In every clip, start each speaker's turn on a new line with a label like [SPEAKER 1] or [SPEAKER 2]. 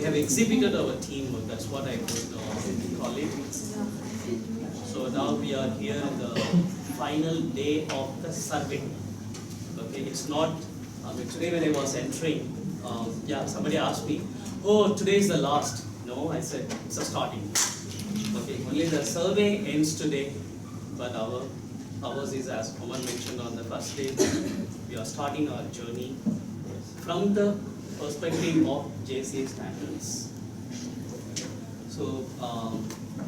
[SPEAKER 1] have exhibited our teamwork. That's what I would call it. So now we are here in the final day of the survey. Okay, it's not. Today when I was entering, somebody asked me, "Oh, today is the last." No, I said it's a starting. Okay, only the survey ends today, but ours is, as Oman mentioned on the first day, we are starting our journey from the perspective of JCA standards. So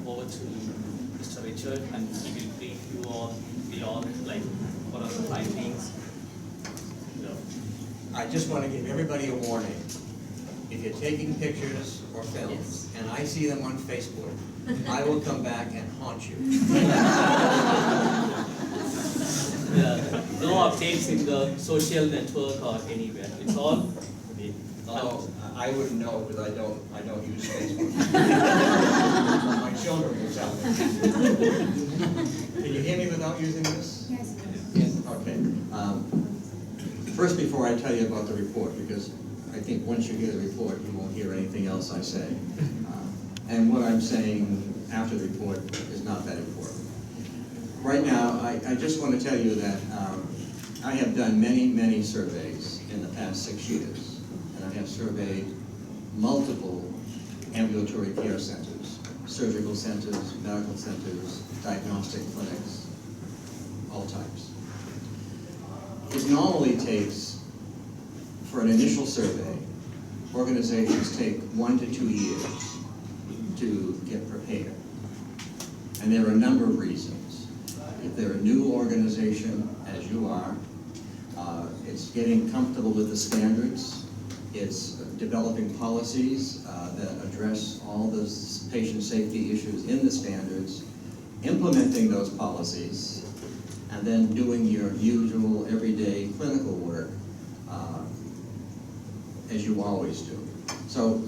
[SPEAKER 1] over to Mr. Richard, and he will brief you all. We all like what are the findings.
[SPEAKER 2] I just want to give everybody a warning. If you're taking pictures or films, and I see them on Facebook, I will come back and haunt you.
[SPEAKER 1] No updates in the social network or anywhere. It's all.
[SPEAKER 2] I wouldn't know because I don't use Facebook. My children will tell me. Can you hear me without using this?
[SPEAKER 3] Yes.
[SPEAKER 2] Okay. First, before I tell you about the report, because I think once you hear the report, you won't hear anything else I say. And what I'm saying after the report is not that important. Right now, I just want to tell you that I have done many surveys in the past 6 years, and I have surveyed multiple ambulatory care centers, surgical centers, medical centers, diagnostic clinics, all types. It normally takes, for an initial survey, organizations take 1 to 2 years to get prepared. And there are a number of reasons. If they're a new organization, as you are, it's getting comfortable with the standards, it's developing policies that address all the patient safety issues in the standards, implementing those policies, and then doing your usual everyday clinical work as you always do. So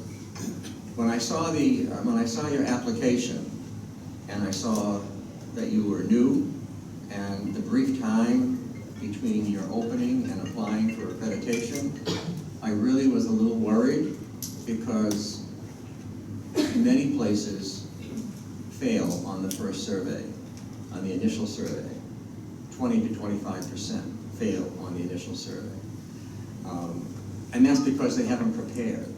[SPEAKER 2] when I saw your application and I saw that you were new and the brief time between your opening and applying for accreditation, I really was a little worried because many places fail on the first survey, on the initial survey. 20 to 25% fail on the initial survey. And that's because they haven't prepared.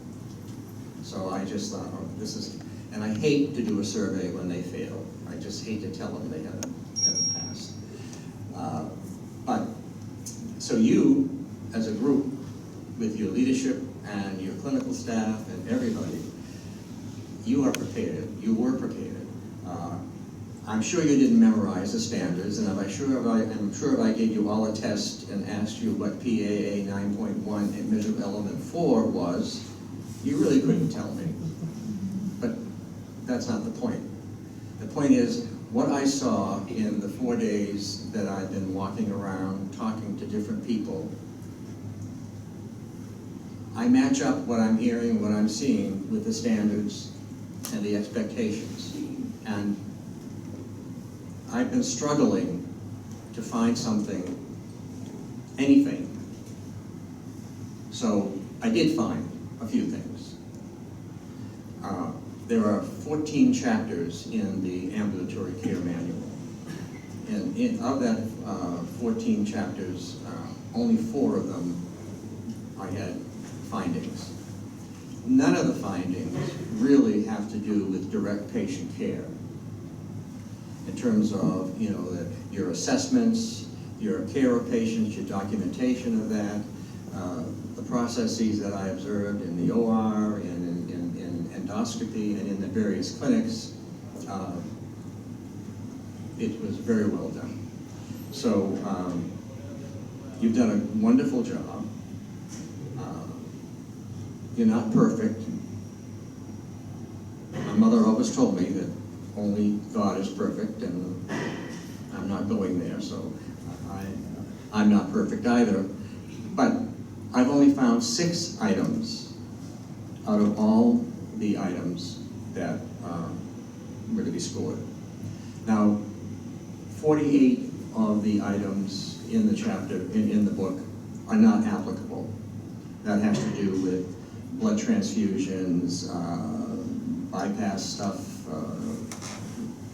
[SPEAKER 2] So I just thought, oh, this is, and I hate to do a survey when they fail. I just hate to tell them they haven't passed. So you, as a group, with your leadership and your clinical staff and everybody, you are prepared. You were prepared. I'm sure you didn't memorize the standards, and I'm sure if I gave you all a test and asked you what PAA 9.1 and Measure Element 4 was, you really couldn't tell me. But that's not the point. The point is, what I saw in the 4 days that I've been walking around talking to different people, I match up what I'm hearing, what I'm seeing with the standards and the expectations. And I've been struggling to find anything. So I did find a few things. There are 14 chapters in the ambulatory care manual. And of that 14 chapters, only 4 of them I had findings. None of the findings really have to do with direct patient care. In terms of, your assessments, your care of patients, your documentation of that, the processes that I observed in the OR and in endoscopy and in the various clinics, it was very well done. So you've done a wonderful job. You're not perfect. My mother always told me that only God is perfect, and I'm not going there, so I'm not perfect either. But I've only found 6 items out of all the items that were to be scored. Now, 48 of the items in the chapter, in the book, are not applicable. That has to do with blood transfusions, bypass stuff,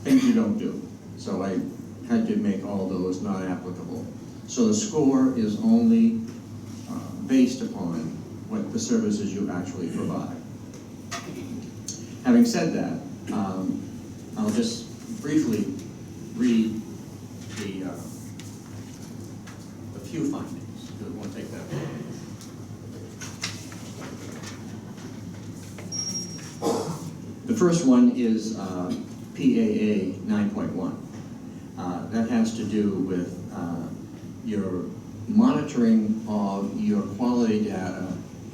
[SPEAKER 2] things you don't do. So I had to make all those not applicable. So the score is only based upon what the services you actually provide. Having said that, I'll just briefly read the few findings. It won't take that long. The first one is PAA 9.1. That has to do with your monitoring of your quality data,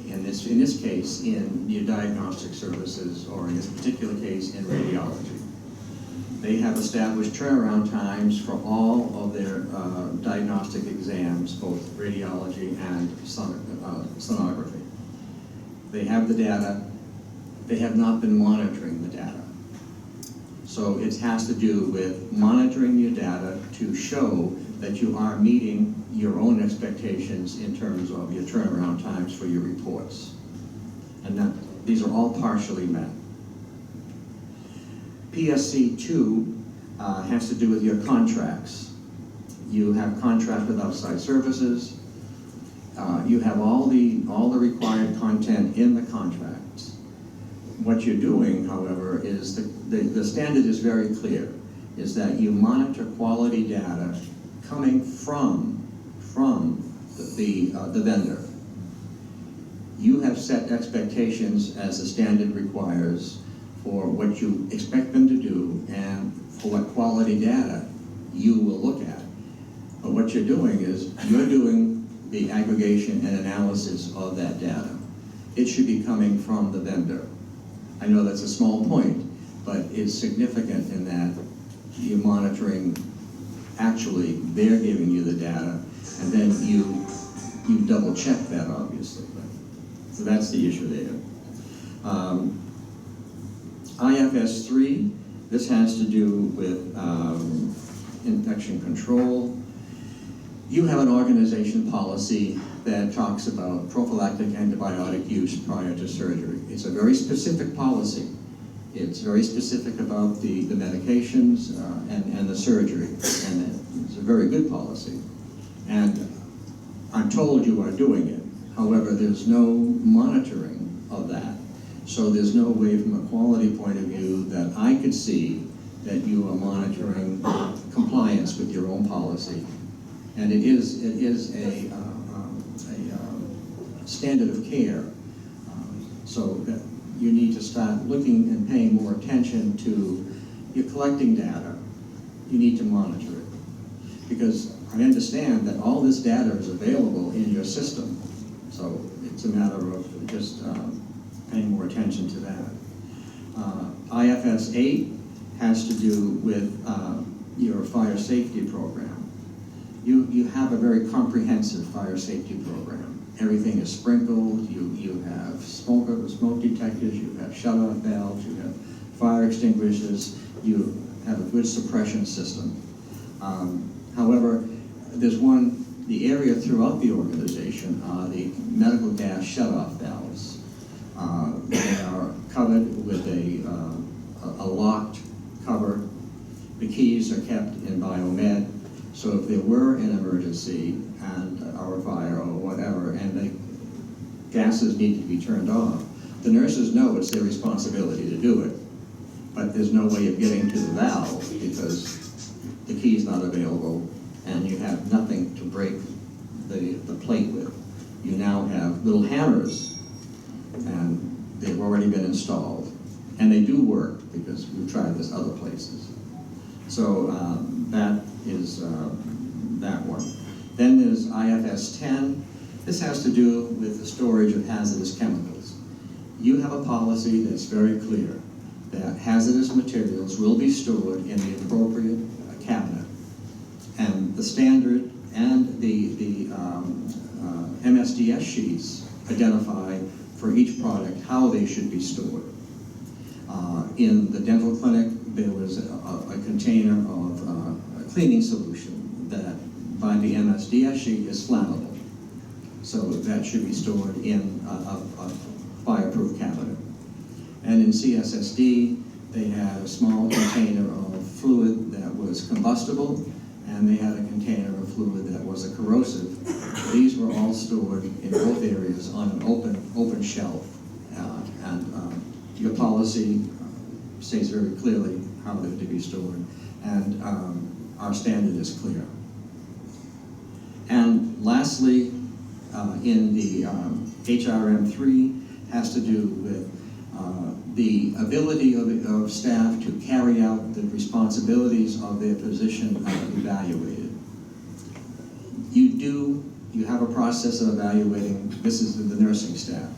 [SPEAKER 2] in this case, in your diagnostic services, or in this particular case, in radiology. They have established turnaround times for all of their diagnostic exams, both radiology and sonography. They have the data. They have not been monitoring the data. So it has to do with monitoring your data to show that you are meeting your own expectations in terms of your turnaround times for your reports. And that these are all partially met. PSC 2 has to do with your contracts. You have contracts with outside services. You have all the required content in the contracts. What you're doing, however, is the standard is very clear, is that you monitor quality data coming from the vendor. You have set expectations as the standard requires for what you expect them to do and for what quality data you will look at. But what you're doing is you're doing the aggregation and analysis of that data. It should be coming from the vendor. I know that's a small point, but it's significant in that you're monitoring, actually, they're giving you the data, and then you double check that, obviously. So that's the issue there. IFS 3, this has to do with infection control. You have an organization policy that talks about prophylactic antibiotic use prior to surgery. It's a very specific policy. It's very specific about the medications and the surgery, and it's a very good policy. And I'm told you are doing it. However, there's no monitoring of that. So there's no way from a quality point of view that I could see that you are monitoring compliance with your own policy. And it is a standard of care. So that you need to start looking and paying more attention to, you're collecting data, you need to monitor it. Because I understand that all this data is available in your system. So it's a matter of just paying more attention to that. IFS 8 has to do with your fire safety program. You have a very comprehensive fire safety program. Everything is sprinkled, you have smoke detectors, you have shut-off valves, you have fire extinguishers, you have a good suppression system. However, there's the area throughout the organization are the medical gas shut-off valves. They are covered with a locked cover. The keys are kept in biomed. So if there were an emergency or a fire or whatever, and the gases need to be turned off, the nurses know it's their responsibility to do it, but there's no way of getting to the valve because the key's not available and you have nothing to break the plate with. You now have little hammers, and they've already been installed, and they do work because we've tried this other places. So that is that one. Then there's IFS 10. This has to do with the storage of hazardous chemicals. You have a policy that's very clear that hazardous materials will be stored in the appropriate cabinet. And the standard and the MSDS sheets identify for each product how they should be stored. In the dental clinic, there was a container of a cleaning solution that by the MSDS sheet is flammable. So that should be stored in a fireproof cabinet. And in CSSD, they had a small container of fluid that was combustible, and they had a container of fluid that was a corrosive. These were all stored in both areas on an open shelf. Your policy states very clearly how they're to be stored, and our standard is clear. And lastly, in the HRM3 has to do with the ability of staff to carry out the responsibilities of their position evaluated. You have a process of evaluating. This is the nursing staff.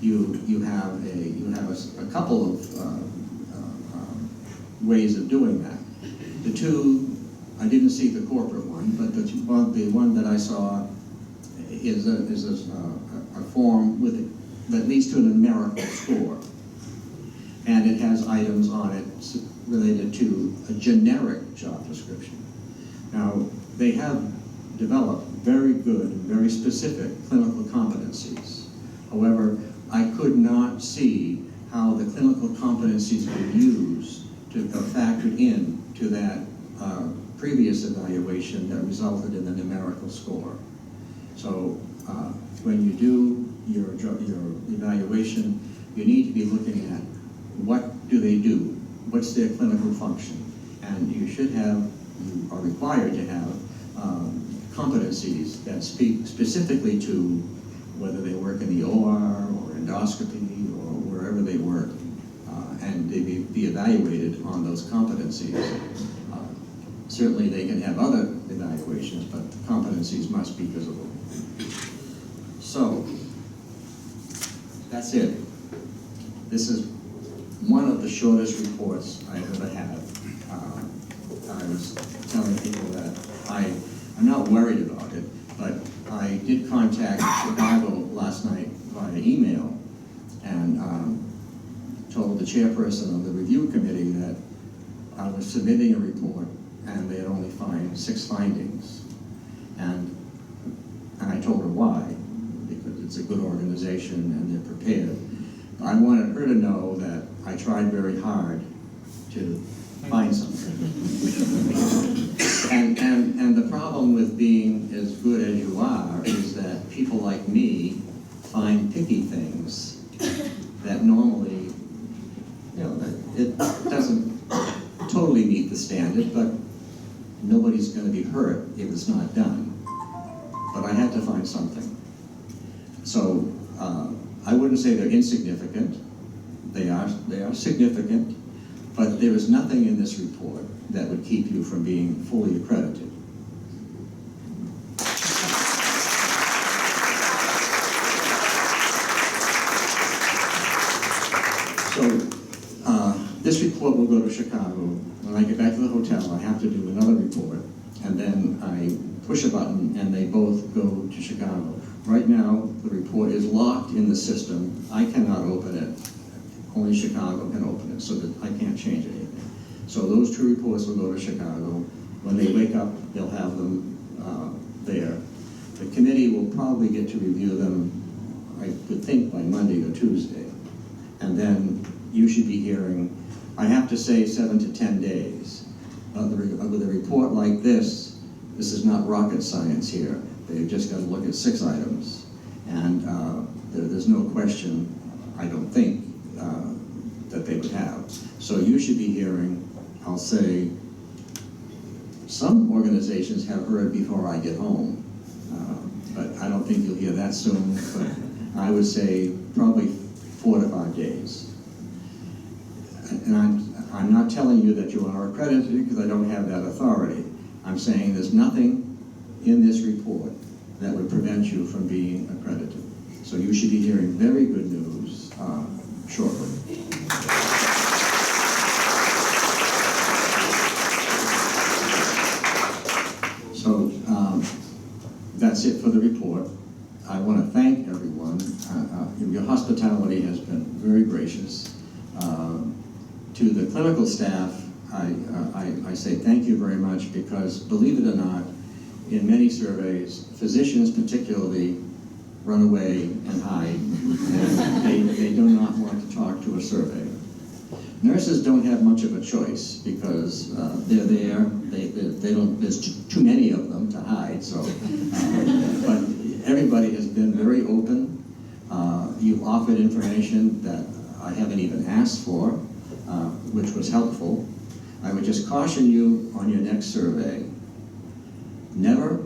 [SPEAKER 2] You have a couple of ways of doing that. The two, I didn't see the corporate one, but the one that I saw is a form that leads to a numerical score. And it has items on it related to a generic job description. Now, they have developed very good, very specific clinical competencies. However, I could not see how the clinical competencies were used to factor in to that previous evaluation that resulted in the numerical score. So when you do your evaluation, you need to be looking at what do they do, what's their clinical function, and you are required to have competencies that speak specifically to whether they work in the OR or endoscopy or wherever they work, and they be evaluated on those competencies. Certainly they can have other evaluations, but the competencies must be visible. So, that's it. This is one of the shortest reports I've ever had. I was telling people that I'm not worried about it, but I did contact Chicago last night via email and told the chairperson of the review committee that I was submitting a report and they had only found 6 findings. And I told her why, because it's a good organization and they're prepared. I wanted her to know that I tried very hard to find something. and the problem with being as good as you are is that people like me find picky things that normally, that it doesn't totally meet the standard, but nobody's going to be hurt if it's not done. But I had to find something. So I wouldn't say they're insignificant. They are significant, but there is nothing in this report that would keep you from being fully accredited. So this report will go to Chicago. When I get back to the hotel, I have to do another report, and then I push a button and they both go to Chicago. Right now, the report is locked in the system. I cannot open it. Only Chicago can open it, so that I can't change anything. So those 2 reports will go to Chicago. When they wake up, they'll have them there. The committee will probably get to review them, I would think, by Monday or Tuesday. And then you should be hearing, I have to say 7 to 10 days. With a report like this is not rocket science here. They've just got to look at 6 items. And there's no question, I don't think, that they would have. So you should be hearing, I'll say, some organizations have heard before I get home, but I don't think you'll hear that soon, but I would say probably 4 to 5 days. And I'm not telling you that you are accredited because I don't have that authority. I'm saying there's nothing in this report that would prevent you from being accredited. So you should be hearing very good news shortly. So that's it for the report. I want to thank everyone. Your hospitality has been very gracious. To the clinical staff, I say thank you very much because, believe it or not, in many surveys, physicians particularly run away and hide, and they do not want to talk to a surveyor. Nurses don't have much of a choice because they're there. They don't. There's too many of them to hide. So, but everybody has been very open. You've offered information that I haven't even asked for, which was helpful. I would just caution you on your next survey: never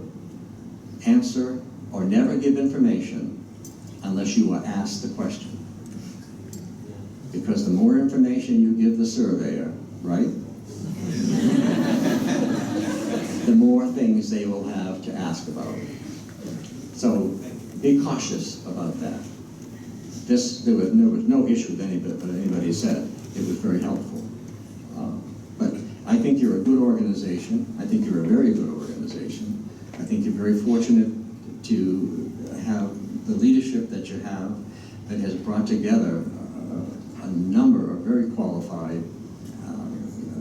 [SPEAKER 2] answer or never give information unless you are asked the question. Because the more information you give the surveyor, right, the more things they will have to ask about. So be cautious about that. There was no issue with anybody, but anybody said. It was very helpful. But I think you're a good organization. I think you're a very good organization. I think you're very fortunate to have the leadership that you have that has brought together a number of very qualified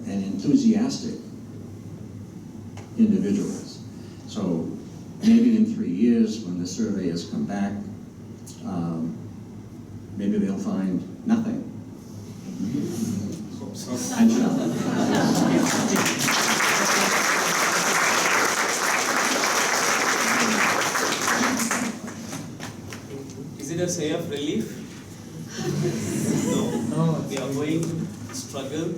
[SPEAKER 2] and enthusiastic individuals. So maybe in 3 years, when the survey has come back, maybe they'll find nothing.
[SPEAKER 1] Is it a sigh of relief? No. We are going to struggle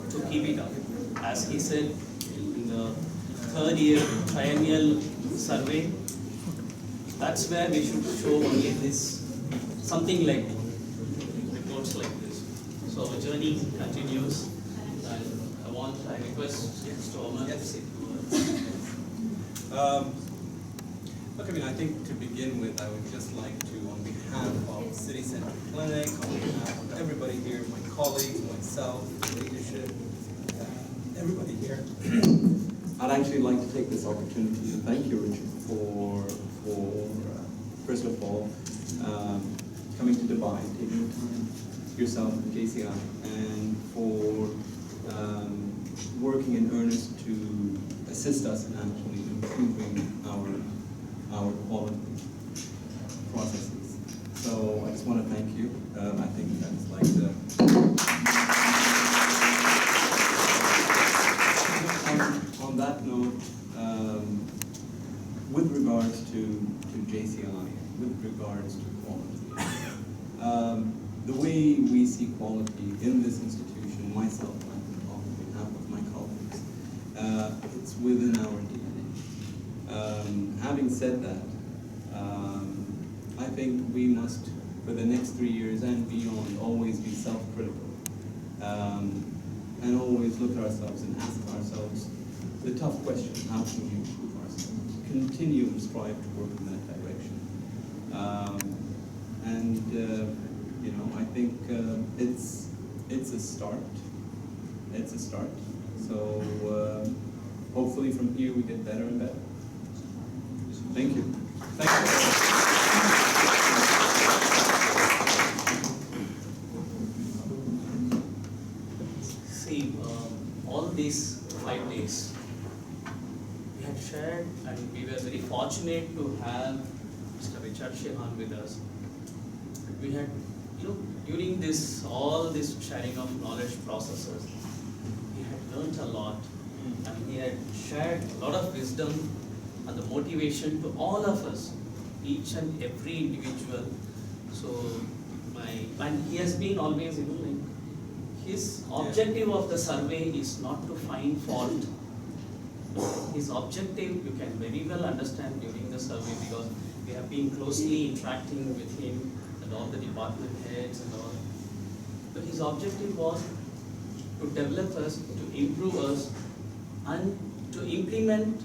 [SPEAKER 1] to keep it up. As he said, in the third year triennial survey, that's where we should show only this, something like reports like this. So our journey continues, and I request Mr. Omar to say a few words.
[SPEAKER 3] Look, I mean, I think to begin with, I would just like to, on behalf of City Center Clinic, on behalf of everybody here, my colleagues, myself, the leadership, everybody here, I'd actually like to take this opportunity to thank you, Richard, for first of all, coming to Dubai, taking the time, yourself and JCI, and for working in earnest to assist us in actually improving our quality processes. So I just want to thank you. I think that's like the... on that note, with regards to JCI, with regards to quality, the way we see quality in this institution, myself, I think on behalf of my colleagues, it's within our DNA. Having said that, I think we must, for the next 3 years and beyond, always be self-critical, and always look at ourselves and ask ourselves the tough question: how can we improve ourselves? Continue and strive to work in that direction. You know, I think it's a start. It's a start. So hopefully from here we get better and better. Thank you. Thank you.
[SPEAKER 1] See, all these 5 days, we had shared, and we were very fortunate to have Mr. Richard Shehan with us. We had, during all this sharing of knowledge processes, we had learned a lot, and he had shared a lot of wisdom and the motivation to all of us, each and every individual. So and he has been always, his objective of the survey is not to find fault. His objective, you can very well understand during the survey, because we have been closely interacting with him and all the department heads and all. So his objective was to develop us, to improve us, and to implement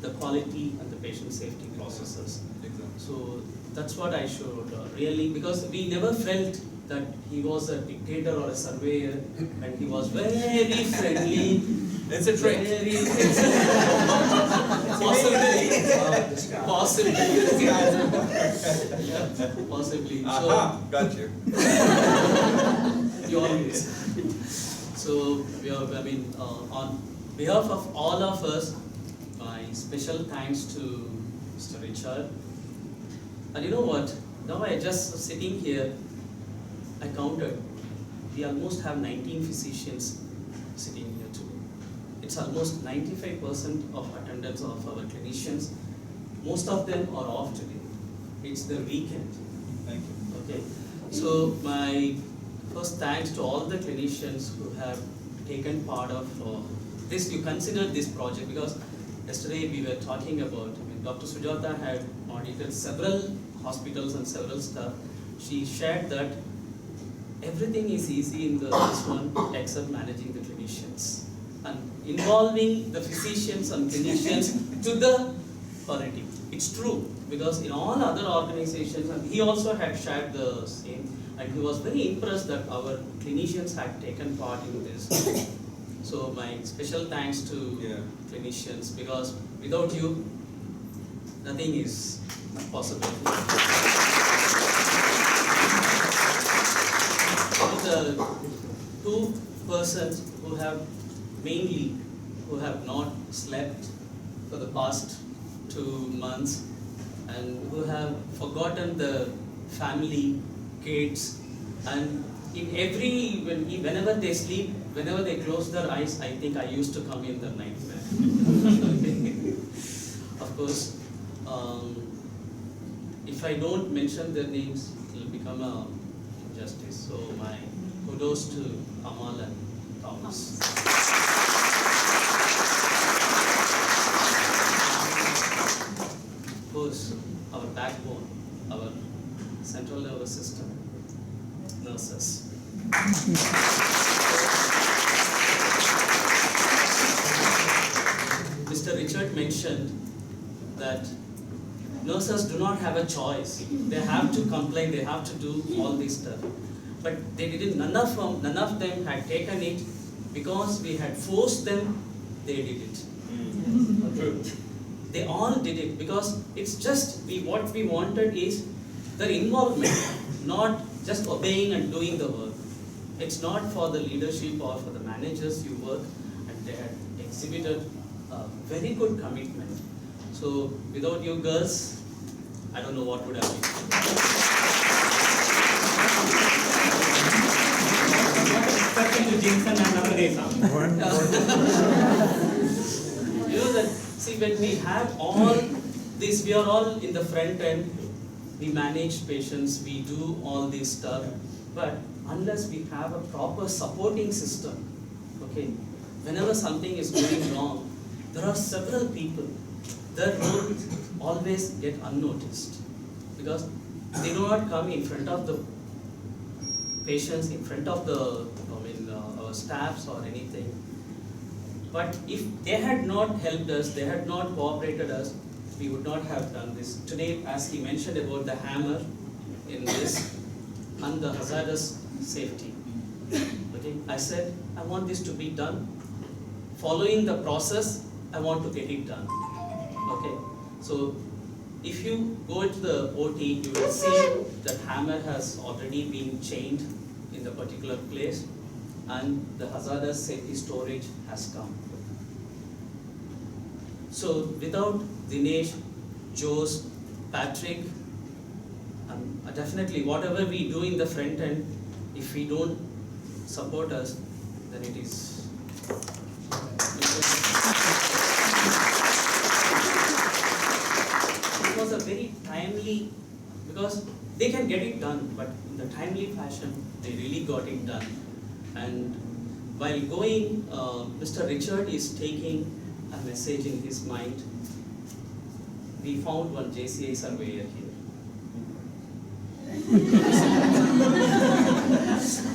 [SPEAKER 1] the quality and the patient safety processes.
[SPEAKER 3] Exactly.
[SPEAKER 1] So that's what I should really, because we never felt that he was a dictator or a surveyor, and he was very friendly.
[SPEAKER 3] It's a trick.
[SPEAKER 1] Possibly. Possibly.
[SPEAKER 3] Aha, got you.
[SPEAKER 1] You always. So we are, on behalf of all of us, my special thanks to Mr. Richard, And you know what? Now I just sitting here, I counted. We almost have 19 physicians sitting here today. It's almost 95% of attendance of our clinicians. Most of them are off today. It's the weekend.
[SPEAKER 3] Thank you.
[SPEAKER 1] Okay. So my first thanks to all the clinicians who have taken part of this. You consider this project because yesterday we were talking about. Dr. Sujata had audited several hospitals and several stuff. She shared that everything is easy in this one except managing the clinicians and involving the physicians and clinicians to the quality. It's true because in all other organizations, and he also had shared the same, and he was very impressed that our clinicians had taken part in this. So my special thanks to clinicians because without you, nothing is possible. The two persons who have not slept for the past 2 months and who have forgotten the family, kids, and whenever they sleep, whenever they close their eyes, I think I used to come in the nightmare. Of course, if I don't mention their names, it will become a injustice. So my kudos to Amal and Thomas. Of course, our backbone, our central nervous system, nurses. Mr. Richard mentioned that nurses do not have a choice. They have to comply, they have to do all this stuff. But they didn't, none of them had taken it because we had forced them, they did it. Okay. They all did it because it's just, what we wanted is their involvement, not just obeying and doing the work. It's not for the leadership or for the managers you work, and they had exhibited a very good commitment. So without you girls, I don't know what would have been. You know that, see, when we have all this, we are all in the front end, we manage patients, we do all this stuff, but unless we have a proper supporting system, okay, whenever something is going wrong, there are several people that will always get unnoticed because they do not come in front of the patients, in front of the our staffs or anything. But if they had not helped us, they had not cooperated us, we would not have done this. Today, as he mentioned about the hammer in this and the hazardous safety, okay, I said I want this to be done. Following the process, I want to get it done. Okay, so if you go to the OT, you will see that hammer has already been chained in the particular place and the hazardous safety storage has come. So without Dinesh, Jose, Patrick, definitely whatever we do in the front end, if we don't support us, then it is. It was a very timely, because they can get it done, but in the timely fashion, they really got it done. And while going, Mr. Richard is taking a message in his mind. We found one JCI surveyor here.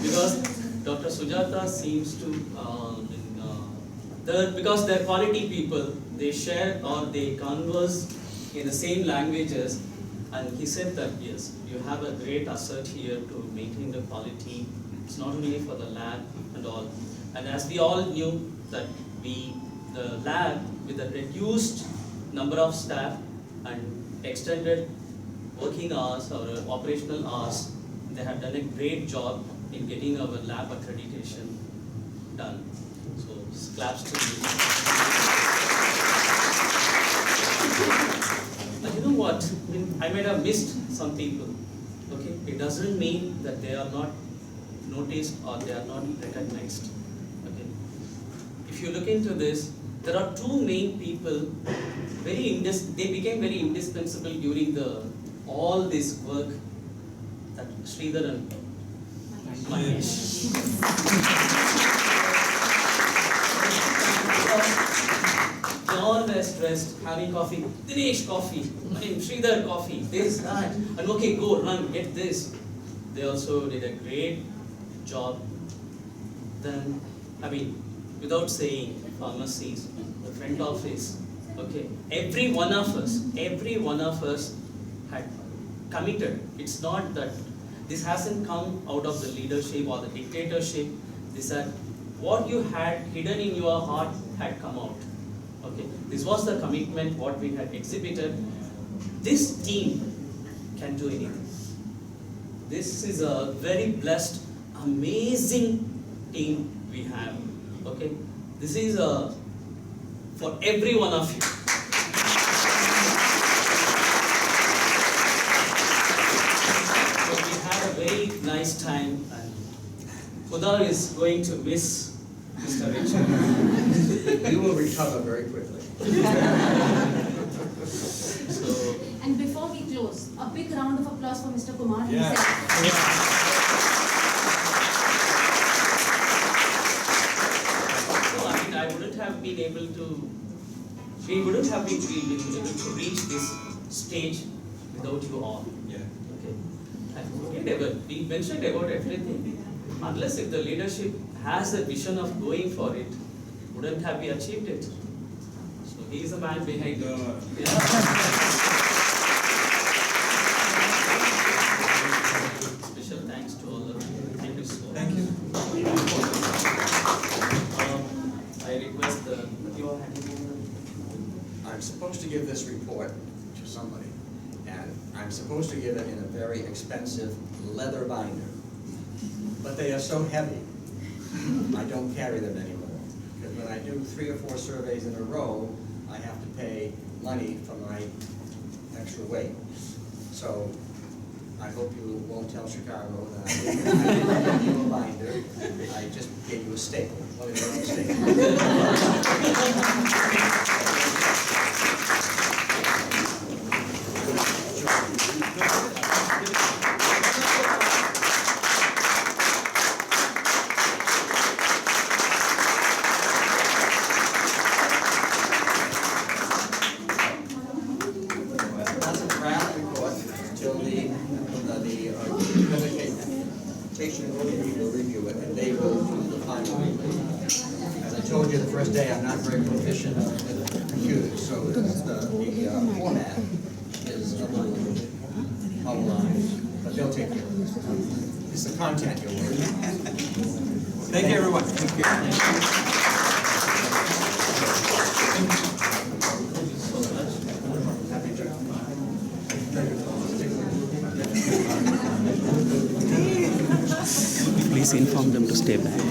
[SPEAKER 1] Because Dr. Sujata seems to, because they're quality people, they share or they converse in the same languages, and he said that yes, you have a great asset here to maintain the quality. It's not only for the lab and all. And as we all knew that the lab with a reduced number of staff and extended working hours or operational hours, they have done a great job in getting our lab accreditation done. So claps to you. But you know what? I might have missed some people. Okay, it doesn't mean that they are not noticed or they are not recognized. Okay, if you look into this, there are two main people. They became very indispensable during all this work. That Sridhar and Mahesh. They all were stressed, having coffee. Dinesh coffee, Sridhar coffee, this, that. And okay, go, run, get this. They also did a great job. Then, without saying, pharmacies, the front office, okay, every one of us had committed. It's not that this hasn't come out of the leadership or the dictatorship. What you had hidden in your heart had come out. Okay, this was the commitment what we had exhibited. This team can do anything. This is a very blessed, amazing team we have. Okay, this is for every one of you. So we had a very nice time, and Udar is going to miss Mr. Richard.
[SPEAKER 2] You will recover very quickly.
[SPEAKER 1] So,
[SPEAKER 4] And before we close, a big round of applause for Mr. Kumar
[SPEAKER 3] Yeah.
[SPEAKER 4] himself.
[SPEAKER 1] I wouldn't have been able to, we wouldn't have been able to reach this stage without you all.
[SPEAKER 3] Yeah.
[SPEAKER 1] Okay. And we mentioned about everything. Unless if the leadership has a vision of going for it, wouldn't have we achieved it. So he is the man behind it. Yeah. Special thanks to all of you. Thank you so much.
[SPEAKER 3] Thank you.
[SPEAKER 1] I request your hand.
[SPEAKER 2] I'm supposed to give this report to somebody, and I'm supposed to give it in a very expensive leather binder. But they are so heavy, I don't carry them anymore. Because when I do 3 or 4 surveys in a row, I have to pay money for my extra weight. So I hope you won't tell Chicago that I didn't give you a binder. I just gave you a staple. What is a staple? That's a draft report till the presentation committee will review it, and they will do the final review. As I told you the first day, I'm not very proficient with computers, so the format is a little online, but they'll take care of it. It's the content you're worried about.
[SPEAKER 3] Thank you, everyone. Thank you.
[SPEAKER 1] Please inform them to stay back.